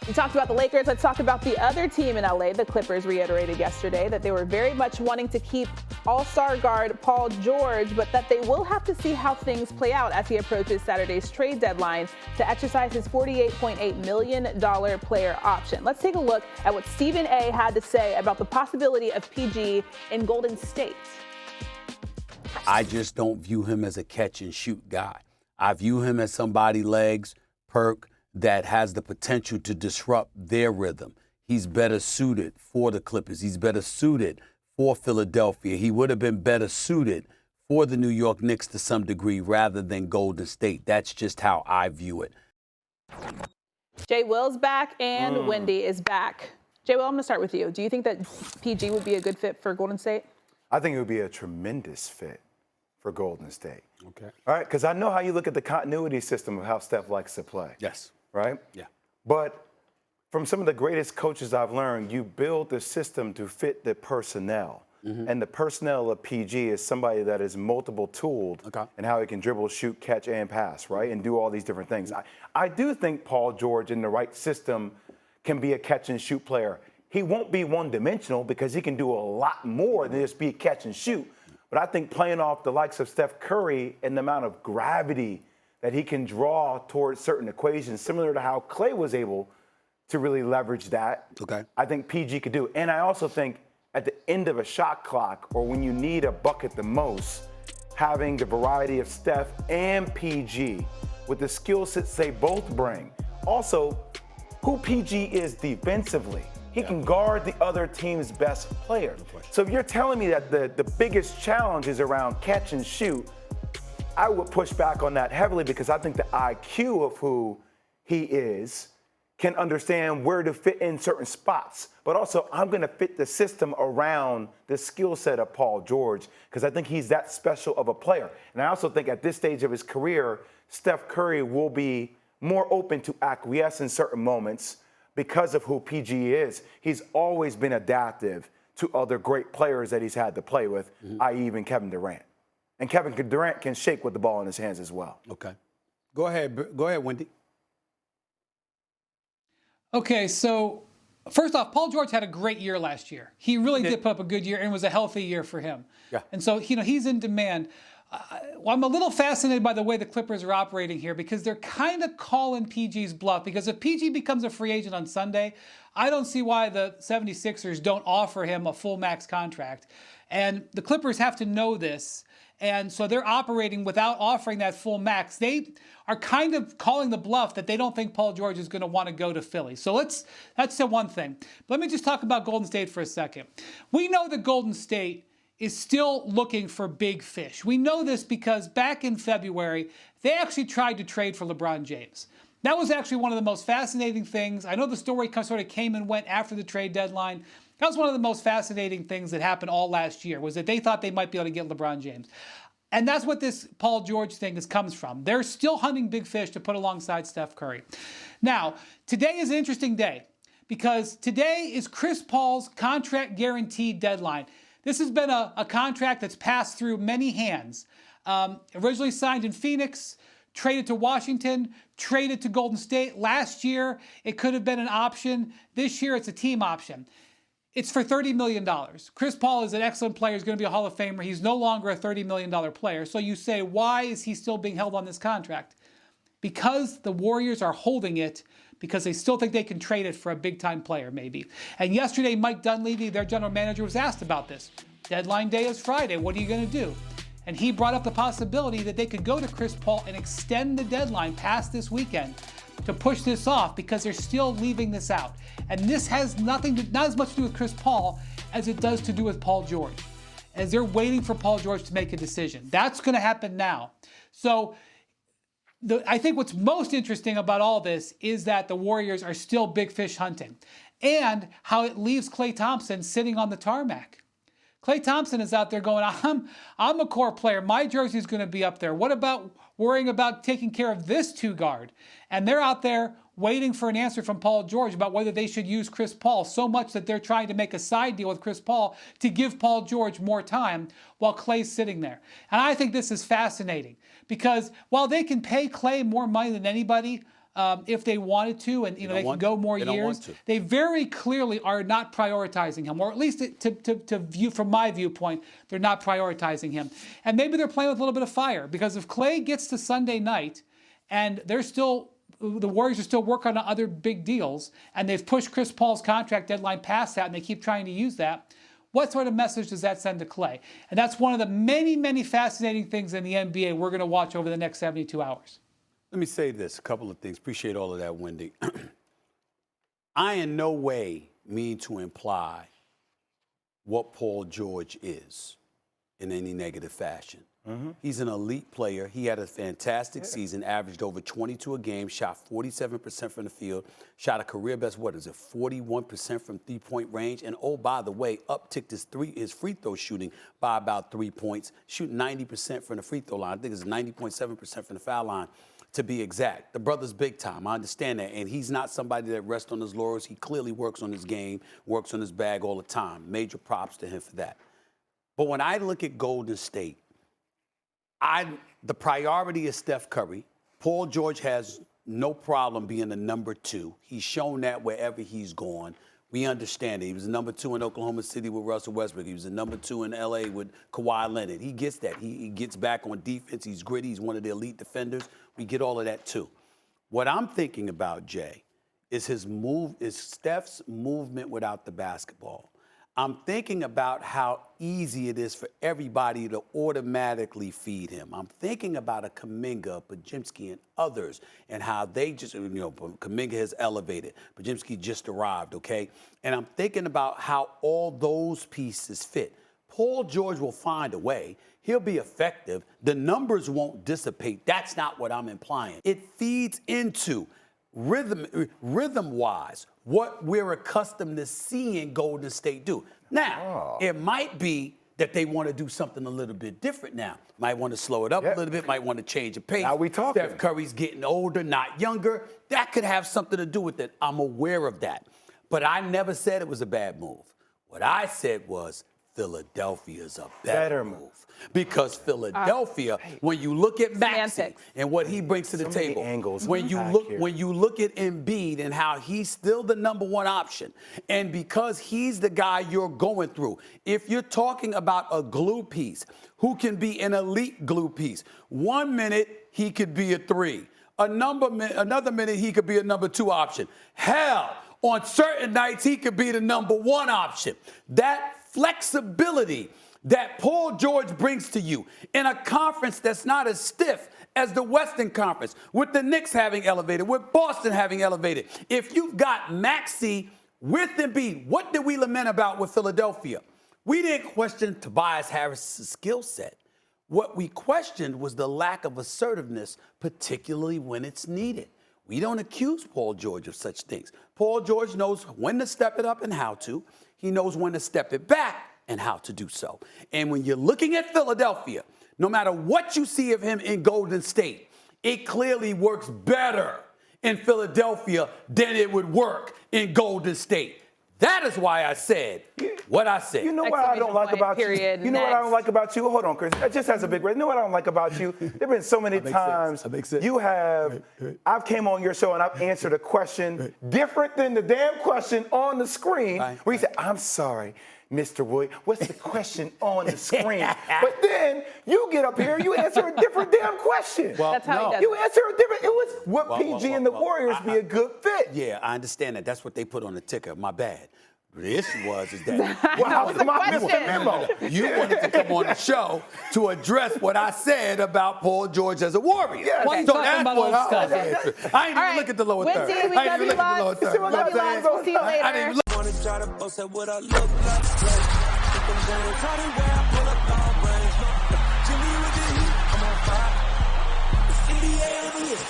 We talked about the Lakers. Let's talk about the other team in LA. The Clippers reiterated yesterday that they were very much wanting to keep all-star guard Paul George, but that they will have to see how things play out as he approaches Saturday's trade deadline to exercise his $48.8 million player option. Let's take a look at what Stephen A. had to say about the possibility of PG in Golden State. I just don't view him as a catch-and-shoot guy. I view him as somebody, legs, perk, that has the potential to disrupt their rhythm. He's better suited for the Clippers. He's better suited for Philadelphia. He would have been better suited for the New York Knicks to some degree rather than Golden State. That's just how I view it. Jay Will's back and Wendy is back. Jay Will, I'm going to start with you. Do you think that PG would be a good fit for Golden State? I think it would be a tremendous fit for Golden State. Okay. All right, because I know how you look at the continuity system of how Steph likes to play. Yes. Right? Yeah. But from some of the greatest coaches I've learned, you build the system to fit the personnel. Mm-hmm. And the personnel of PG is somebody that is multiple tooled in how he can dribble, shoot, catch, and pass, right? And do all these different things. I do think Paul George in the right system can be a catch and shoot player. He won't be one-dimensional because he can do a lot more than just be a catch and shoot. But I think playing off the likes of Steph Curry and the amount of gravity that he can draw towards certain equations, similar to how Clay was able to really leverage that. Okay. I think PG could do. And I also think at the end of a shot clock, or when you need a bucket the most, having the variety of Steph and PG with the skill sets they both bring. Also, who PG is defensively. He can guard the other team's best player. So if you're telling me that the biggest challenge is around catch and shoot, I would push back on that heavily because I think the IQ of who he is can understand where to fit in certain spots. But also, I'm going to fit the system around the skill set of Paul George because I think he's that special of a player. And I also think at this stage of his career, Steph Curry will be more open to acquiesce in certain moments because of who PG is. He's always been adaptive to other great players that he's had to play with, i.e. even Kevin Durant. And Kevin Durant can shake with the ball in his hands as well. Okay. Go ahead, Wendy. Okay, so first off, Paul George had a great year last year. He really did put up a good year and it was a healthy year for him. Yeah. And so, he's in demand. I'm a little fascinated by the way the Clippers are operating here because they're kind of calling PG's bluff. Because if PG becomes a free agent on Sunday, I don't see why the 76ers don't offer him a full max contract. And the Clippers have to know this. And so they're operating without offering that full max. They are kind of calling the bluff that they don't think Paul George is going to want to go to Philly. So that's the one thing. But let me just talk about Golden State for a second. We know that Golden State is still looking for big fish. We know this because back in February, they actually tried to trade for LeBron James. That was actually one of the most fascinating things. I know the story sort of came and went after the trade deadline. That was one of the most fascinating things that happened all last year, was that they thought they might be able to get LeBron James. And that's what this Paul George thing comes from. They're still hunting big fish to put alongside Steph Curry. Now, today is an interesting day because today is Chris Paul's contract guarantee deadline. This has been a contract that's passed through many hands. Originally signed in Phoenix, traded to Washington, traded to Golden State. Last year, it could have been an option. This year, it's a team option. It's for $30 million. Chris Paul is an excellent player. He's going to be a Hall of Famer. He's no longer a $30 million player. So you say, why is he still being held on this contract? Because the Warriors are holding it because they still think they can trade it for a big-time player, maybe. And yesterday, Mike Dunleavy, their general manager, was asked about this. Deadline day is Friday. What are you going to do? And he brought up the possibility that they could go to Chris Paul and extend the deadline past this weekend to push this off because they're still leaving this out. And this has not as much to do with Chris Paul as it does to do with Paul George, as they're waiting for Paul George to make a decision. That's going to happen now. So I think what's most interesting about all this is that the Warriors are still big fish hunting and how it leaves Klay Thompson sitting on the tarmac. Klay Thompson is out there going, I'm a core player. My jersey's going to be up there. What about worrying about taking care of this two guard? And they're out there waiting for an answer from Paul George about whether they should use Chris Paul, so much that they're trying to make a side deal with Chris Paul to give Paul George more time while Klay's sitting there. And I think this is fascinating because while they can pay Klay more money than anybody, if they wanted to, and they can go more years. They very clearly are not prioritizing him, or at least to view from my viewpoint, they're not prioritizing him. And maybe they're playing with a little bit of fire, because if Clay gets to Sunday night and the Warriors are still working on other big deals, and they've pushed Chris Paul's contract deadline past that, and they keep trying to use that, what sort of message does that send to Clay? And that's one of the many, many fascinating things in the NBA we're going to watch over the next 72 hours. Let me say this, a couple of things. Appreciate all of that, Wendy. I in no way mean to imply what Paul George is in any negative fashion. He's an elite player. He had a fantastic season, averaged over 22 a game, shot 47% from the field, shot a career best, 41% from three-point range. And, oh, by the way, upticked his free throw shooting by about 3 points, shooting 90% from the free throw line. I think it's 90.7% from the foul line, to be exact. The brother's big time. I understand that. And he's not somebody that rests on his laurels. He clearly works on his game, works on his bag all the time. Major props to him for that. But when I look at Golden State, the priority is Steph Curry. Paul George has no problem being the number 2. He's shown that wherever he's gone. We understand it. He was the number 2 in Oklahoma City with Russell Westbrook. He was the number 2 in L.A. with Kawhi Leonard. He gets that. He gets back on defense. He's gritty. He's one of the elite defenders. We get all of that, too. What I'm thinking about, Jay, is Steph's movement without the basketball. I'm thinking about how easy it is for everybody to automatically feed him. I'm thinking about a Kuminga, Podziemski, and others, and how they just, Kuminga has elevated. Podziemski just arrived, okay? And I'm thinking about how all those pieces fit. Paul George will find a way. He'll be effective. The numbers won't dissipate. That's not what I'm implying. It feeds into rhythm-wise, what we're accustomed to seeing Golden State do. Now, it might be that they want to do something a little bit different now. Might want to slow it up a little bit, might want to change the pace. Now we talking. Steph Curry's getting older, not younger. That could have something to do with it. I'm aware of that. But I never said it was a bad move. What I said was Philadelphia's a better move. Because Philadelphia, when you look at Maxey and what he brings to the table, when you look at Embiid and how he's still the number 1 option, and because he's the guy you're going through, if you're talking about a glue piece who can be an elite glue piece, 1 minute he could be a 3, another minute he could be a number 2 option. Hell, on certain nights he could be the number 1 option. That flexibility that Paul George brings to you in a conference that's not as stiff as the Western Conference, with the Knicks having elevated, with Boston having elevated. If you've got Maxey with Embiid, what did we lament about with Philadelphia? We didn't question Tobias Harris's skill set. What we questioned was the lack of assertiveness, particularly when it's needed. We don't accuse Paul George of such things. Paul George knows when to step it up and how to. He knows when to step it back and how to do so. And when you're looking at Philadelphia, no matter what you see of him in Golden State, it clearly works better in Philadelphia than it would work in Golden State. That is why I said what I said. You know what I don't like about you? You know what I don't like about you? Hold on, Chris. That just has a big red. You know what I don't like about you? There have been so many times you have, I've came on your show and I've answered a question different than the damn question on the screen where you say, I'm sorry, Mr. Wood, what's the question on the screen? But then you get up here, you answer a different damn question. Well, that's how he does you answer a different, it was what PG and the Warriors be a good fit. Yeah, I understand that. That's what they put on the ticker. My bad. The issue was that you wanted to come on the show to address what I said about Paul George as a Warrior. Yeah, okay. So that's what I answered. I ain't even look at the lower third. I ain't even look at the lower third. We'll see you later. I didn't look. Wanna try to boast at what I look like. Think I'm gonna try to wear, I pull up all brains. Jimmy with the heat, I'm on fire. It's 88 over here,